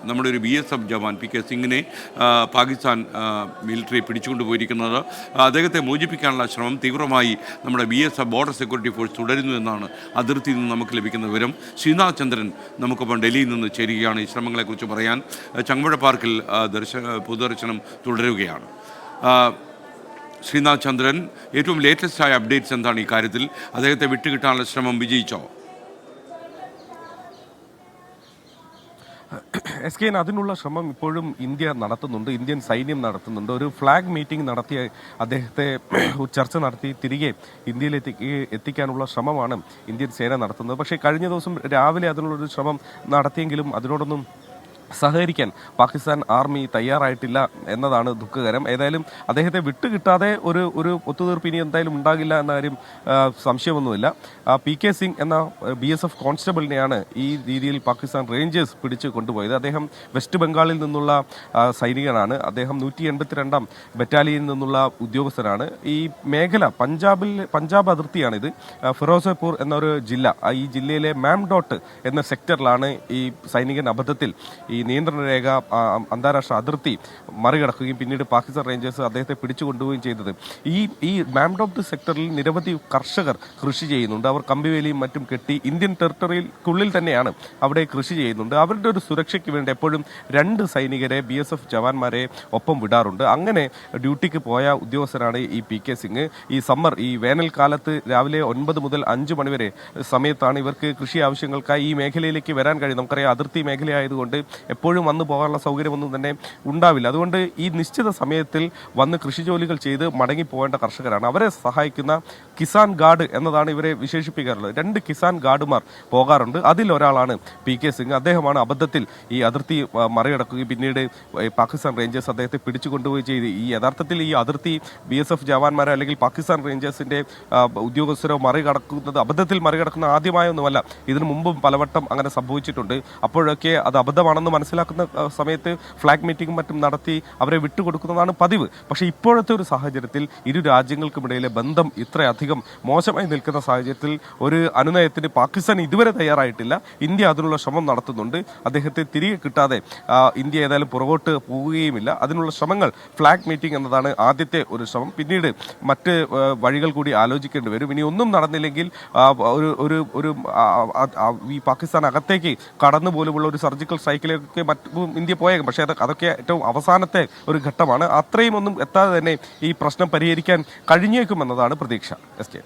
നമ്മുടെ ഒരു BSF ജവാൻ PK സിംഗിനെ പാകിസ്ഥാൻ മിലിറ്ററി പിടിച്ചുകൊണ്ട് പോയിരിക്കുന്നത്. അദ്ദേഹത്തെ മോചിപ്പിക്കാനുള്ള ശ്രമം തീവ്രമായി നമ്മുടെ BSF ബോർഡർ സെക്യൂരിറ്റി ഫോഴ്സ് തുടരുന്നു എന്നാണ് അതിർത്തിയിൽ നിന്ന് നമുക്ക് ലഭിക്കുന്ന വിവരം. ശ്രീനാഥ് ചന്ദ്രൻ നമുക്കൊപ്പം ഡൽഹിയിൽ നിന്ന് ചേരുകയാണ്. ഈ ശ്രമങ്ങളെക്കുറിച്ച് പറയാൻ ചങ്ങമ്പുഴ പാർക്കിൽ പൊതുദർശനം തുടരുകയാണ്. ശ്രീനാഥ് ചന്ദ്രൻ, ഏറ്റവും ലേറ്റസ്റ്റ് ആയ അപ്ഡേറ്റ്സ് എന്താണ് ഈ കാര്യത്തിൽ? അദ്ദേഹത്തെ വിട്ടുകിട്ടാനുള്ള ശ്രമം വിജയിച്ചോ? SKN അതിനുള്ള ശ്രമം ഇപ്പോഴും ഇന്ത്യ നടത്തുന്നുണ്ട്, ഇന്ത്യൻ സൈന്യം നടത്തുന്നുണ്ട്. ഒരു ഫ്ലാഗ് മീറ്റിംഗ് നടത്തി അദ്ദേഹത്തെ ചർച്ച നടത്തി തിരികെ ഇന്ത്യയിലേക്ക് എത്തിക്കാനുള്ള ശ്രമമാണ് ഇന്ത്യൻ സേന നടത്തുന്നത്. പക്ഷേ കഴിഞ്ഞ ദിവസം രാവിലെ അതിനുള്ളൊരു ശ്രമം നടത്തിയെങ്കിലും അതിനോടൊന്നും സഹകരിക്കാൻ പാകിസ്ഥാൻ ആർമി തയ്യാറായിട്ടില്ല എന്നതാണ് ദുഃഖകരം. ഏതായാലും അദ്ദേഹത്തെ വിട്ടുകിട്ടാതെ ഒരു ഒത്തുതീർപ്പ് ഇനി എന്തായാലും ഉണ്ടാകില്ല എന്ന കാര്യം സംശയമൊന്നുമില്ല. PK സിംഗ് എന്ന BSF കോൺസ്റ്റബിളിനെയാണ് ഈ രീതിയിൽ പാകിസ്ഥാൻ റേഞ്ചേഴ്സ് പിടിച്ചു കൊണ്ടുപോയത്. അദ്ദേഹം വെസ്റ്റ് ബംഗാളിൽ നിന്നുള്ള സൈനികനാണ്. അദ്ദേഹം 182ാം ബറ്റാലിയനിൽ നിന്നുള്ള ഉദ്യോഗസ്ഥനാണ്. ഈ മേഖല പഞ്ചാബ് അതിർത്തിയാണിത്. ഫിറോസപൂർ എന്നൊരു ജില്ല, ഈ ജില്ലയിലെ മാംഡോട്ട് എന്ന സെക്ടറിലാണ് ഈ സൈനികൻ അബദ്ധത്തിൽ ഈ നിയന്ത്രണ രേഖ അന്താരാഷ്ട്ര അതിർത്തി മറികടക്കുകയും പിന്നീട് പാകിസ്ഥാൻ റേഞ്ചേഴ്സ് അദ്ദേഹത്തെ പിടിച്ചുകൊണ്ടുപോവുകയും ചെയ്തത്. ഈ മാംഡോട്ട് സെക്ടറിൽ നിരവധി കർഷകർ കൃഷി ചെയ്യുന്നുണ്ട്. അവർ കമ്പിവേലിയും മറ്റും കെട്ടി ഇന്ത്യൻ ടെറിട്ടറിക്കുള്ളിൽ തന്നെയാണ് അവിടെ കൃഷി ചെയ്യുന്നുണ്ട്. അവരുടെ ഒരു സുരക്ഷയ്ക്ക് വേണ്ടി എപ്പോഴും 2 സൈനികരെ BSF ജവാന്മാരെ ഒപ്പം വിടാറുണ്ട്. അങ്ങനെ ഡ്യൂട്ടിക്ക് പോയ ഉദ്യോഗസ്ഥരാണ് ഈ PK സിംഗ്. ഈ വേനൽക്കാലത്ത് രാവിലെ 9 മുതൽ 5 മണിവരെ സമയത്താണ് ഇവർക്ക് കൃഷി ആവശ്യങ്ങൾക്കായി ഈ മേഖലയിലേക്ക് വരാൻ കഴിയും. നമുക്കറിയാം, അതിർത്തി മേഖലയായതുകൊണ്ട് എപ്പോഴും വന്നു പോകാനുള്ള സൗകര്യമൊന്നും തന്നെ ഉണ്ടാവില്ല. അതുകൊണ്ട് ഈ നിശ്ചിത സമയത്തിൽ വന്ന് കൃഷി ജോലികൾ ചെയ്ത് മടങ്ങിപ്പോകേണ്ട കർഷകരാണ്. അവരെ സഹായിക്കുന്ന കിസാൻ ഗാർഡ് എന്നതാണ് ഇവരെ വിശേഷിപ്പിക്കാറുള്ളത്. 2 കിസാൻ ഗാർഡുമാർ പോകാറുണ്ട്. അതിലൊരാളാണ് PK സിംഗ്. അദ്ദേഹമാണ് അബദ്ധത്തിൽ ഈ അതിർത്തി മറികടക്കുകയും പിന്നീട് പാകിസ്ഥാൻ റേഞ്ചേഴ്സ് അദ്ദേഹത്തെ പിടിച്ചുകൊണ്ടുപോയി ചെയ്ത്. യഥാർത്ഥത്തിൽ ഈ അതിർത്തി BSF ജവാന്മാരോ അല്ലെങ്കിൽ പാകിസ്ഥാൻ റേഞ്ചേഴ്സിന്റെ ഉദ്യോഗസ്ഥരോ അബദ്ധത്തിൽ മറികടക്കുന്ന ആദ്യമായൊന്നുമല്ല. ഇതിനു മുമ്പും പലവട്ടം അങ്ങനെ സംഭവിച്ചിട്ടുണ്ട്. അപ്പോഴൊക്കെ അത് അബദ്ധമാണെന്ന് മനസ്സിലാക്കുന്ന സമയത്ത് ഫ്ലാഗ് മീറ്റിംഗും മറ്റും നടത്തി അവരെ വിട്ടുകൊടുക്കുന്നതാണ് പതിവ്. പക്ഷേ ഇപ്പോഴത്തെ ഒരു സാഹചര്യത്തിൽ ഇരു രാജ്യങ്ങൾക്കുമിടയിലെ ബന്ധം ഇത്രയധികം മോശമായി നിൽക്കുന്ന സാഹചര്യത്തിൽ ഒരു അനുനയത്തിന് പാകിസ്ഥാൻ ഇതുവരെ തയ്യാറായിട്ടില്ല. ഇന്ത്യ അതിനുള്ള ശ്രമം നടത്തുന്നുണ്ട്. അദ്ദേഹത്തെ തിരികെ കിട്ടാതെ ഇന്ത്യ ഏതായാലും പുറകോട്ട് പോവുകയുമില്ല. അതിനുള്ള ശ്രമങ്ങൾ ഫ്ലാഗ് മീറ്റിംഗ് എന്നതാണ് ആദ്യത്തെ ഒരു ശ്രമം. പിന്നീട് മറ്റ് വഴികൾ കൂടി ആലോചിക്കേണ്ടി വരും. ഇനി ഒന്നും നടന്നില്ലെങ്കിൽ ഈ പാകിസ്ഥാൻ അകത്തേക്ക് കടന്നു പോലുമുള്ള ഒരു സർജിക്കൽ സ്ട്രൈക്കിലേക്ക് ഇന്ത്യ പോയേക്കും. പക്ഷേ അതൊക്കെ ഏറ്റവും അവസാനത്തെ ഒരു ഘട്ടമാണ്. അത്രയും ഒന്നും എത്താതെ തന്നെ ഈ പ്രശ്നം പരിഹരിക്കാൻ കഴിഞ്ഞേക്കുമെന്നതാണ് പ്രതീക്ഷ. SK